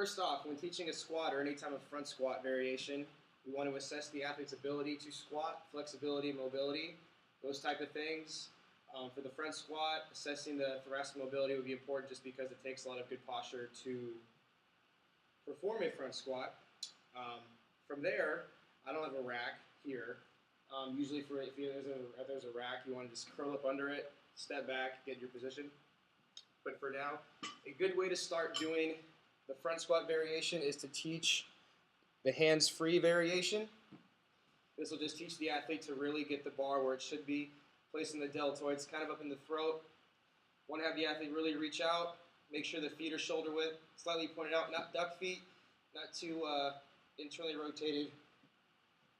First off, when teaching a squat or any type of front squat variation, we want to assess the athlete's ability to squat, flexibility, mobility, those type of things. For the front squat, assessing the thoracic mobility would be important just because it takes a lot of good posture to perform a front squat. From there, I don't have a rack here. Usually if there's a rack, you want to just curl up under it, step back, get your position. But for now, a good way to start doing the front squat variation is to teach the hands-free variation. This will just teach the athlete to really get the bar where it should be, placing the deltoids kind of up in the throat. Want to have the athlete really reach out, make sure the feet are shoulder width, slightly pointed out, not duck feet, not too internally rotated,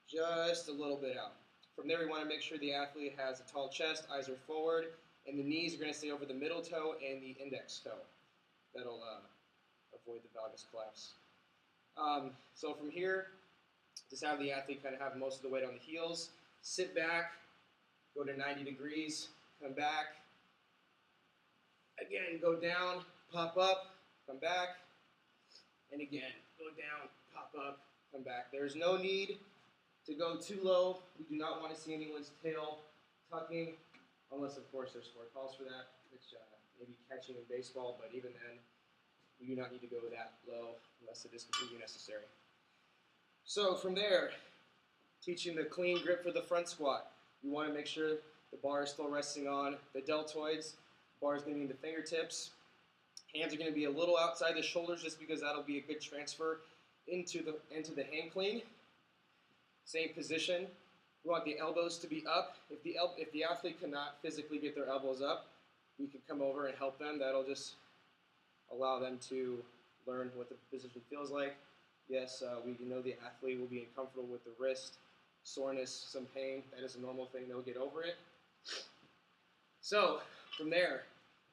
just a little bit out. From there, we want to make sure the athlete has a tall chest, eyes are forward, and the knees are going to stay over the middle toe and the index toe. That'll avoid the valgus collapse. So from here, just have the athlete kind of have most of the weight on the heels. Sit back, go to 90 degrees, come back. Again, go down, pop up, come back. And again, go down, pop up, come back. There's no need to go too low. We do not want to see anyone's tail tucking, unless, of course, there's sport calls for that, which maybe catching in baseball, but even then, we do not need to go that low unless it is completely necessary. So from there, teaching the clean grip for the front squat. You want to make sure the bar is still resting on the deltoids. Bar is going to be in the fingertips. Hands are going to be a little outside the shoulders just because that'll be a good transfer into the hand clean. Same position. We want the elbows to be up. If the athlete cannot physically get their elbows up, we can come over and help them. That'll just allow them to learn what the position feels like. Yes, we know the athlete will be uncomfortable with the wrist, soreness, some pain. That is a normal thing. They'll get over it. So from there,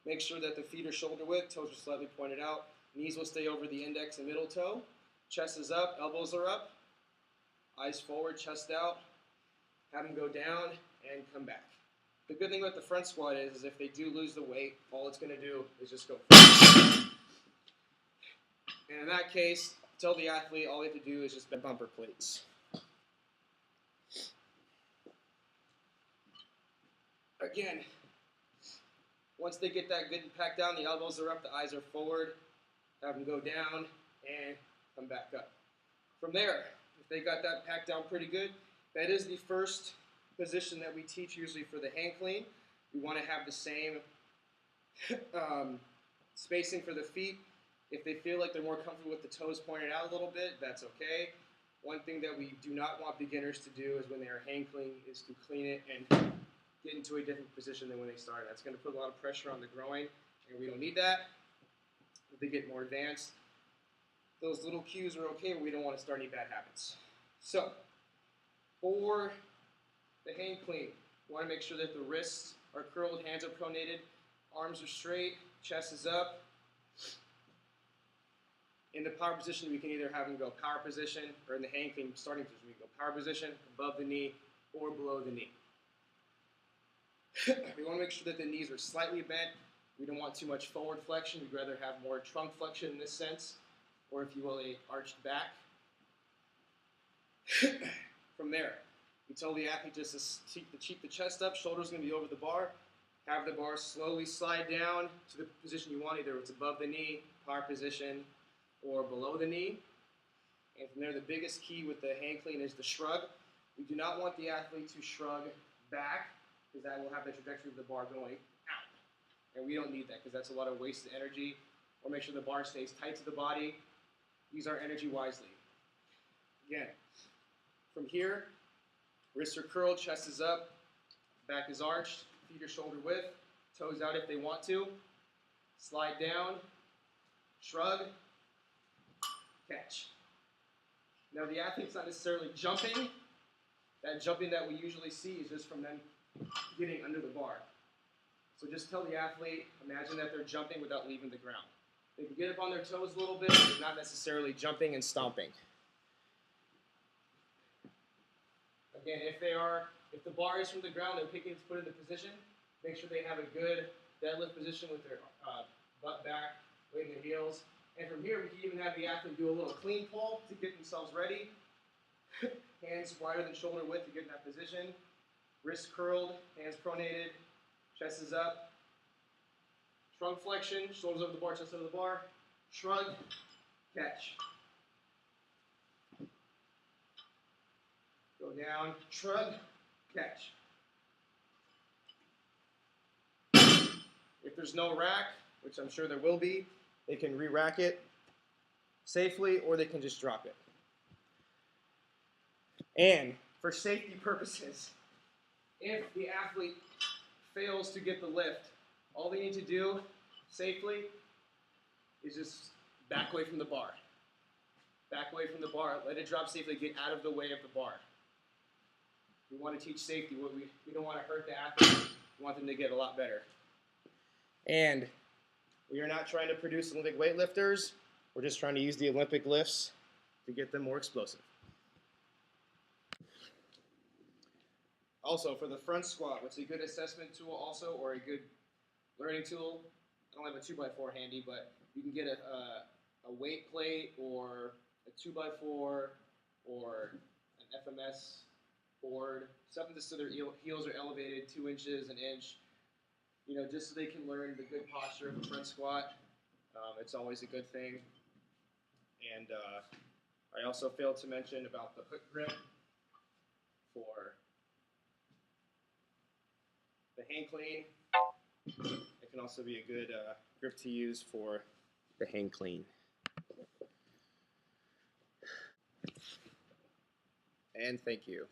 make sure that the feet are shoulder width, toes are slightly pointed out. Knees will stay over the index and middle toe. Chest is up, elbows are up. Eyes forward, chest out. Have them go down and come back. The good thing about the front squat is if they do lose the weight, all it's going to do is just go forward. And in that case, tell the athlete all they have to do is just bend bumper plates. Again, once they get that good impact down, the elbows are up, the eyes are forward, have them go down and come back up. From there, if they got that packed down pretty good, that is the first position that we teach usually for the hand clean. We want to have the same spacing for the feet. If they feel like they're more comfortable with the toes pointed out a little bit, that's okay. One thing that we do not want beginners to do is when they are hand clean is to clean it and get into a different position than when they started. That's going to put a lot of pressure on the groin, and we don't need that. If they get more advanced, those little cues are okay, but we don't want to start any bad habits. So, for the hand clean, we want to make sure that the wrists are curled, hands are pronated, arms are straight, chest is up. In the power position, we can either have them go power position, or in the hand clean starting position, we can go power position, above the knee, or below the knee. We want to make sure that the knees are slightly bent. We don't want too much forward flexion. We'd rather have more trunk flexion in this sense, or if you will, a arched back. From there, we tell the athlete just to keep the chest up, shoulders going to be over the bar. Have the bar slowly slide down to the position you want, either it's above the knee, power position, or below the knee. And from there, the biggest key with the hand clean is the shrug. We do not want the athlete to shrug back, because that will have the trajectory of the bar going out. And we don't need that, because that's a lot of wasted energy. Or make sure the bar stays tight to the body. Use our energy wisely. Again, from here, wrists are curled, chest is up, back is arched, feet are shoulder width, toes out if they want to. Slide down, shrug, catch. Now the athlete's not necessarily jumping. That jumping that we usually see is just from them getting under the bar. So just tell the athlete, imagine that they're jumping without leaving the ground. They can get up on their toes a little bit, but they're not necessarily jumping and stomping. Again, if the bar is from the ground, they're picking to put in the position. Make sure they have a good deadlift position with their butt back, weight in the heels, And from here, we can even have the athlete do a little clean pull to get themselves ready. Hands wider than shoulder width to get in that position. Wrists curled, hands pronated, chest is up. Shrug flexion, shoulders over the bar, chest over the bar. Shrug, catch. Go down, shrug, catch. If there's no rack, which I'm sure there will be, they can re-rack it safely or they can just drop it. And for safety purposes, if the athlete fails to get the lift, all they need to do safely is just back away from the bar. Back away from the bar, let it drop safely, get out of the way of the bar. We want to teach safety. We don't want to hurt the athlete. We want them to get a lot better. And we are not trying to produce Olympic weightlifters. We're just trying to use the Olympic lifts to get them more explosive. Also, for the front squat, what's a good assessment tool also, or a good learning tool? I don't have a 2x4 handy, but you can get a weight plate or a 2x4 or an FMS board, something just so their heels are elevated 2 inches, an inch, just so they can learn the good posture of a front squat. It's always a good thing. And I also failed to mention about the hook grip for the hang clean. It can also be a good grip to use for the hang clean. And thank you.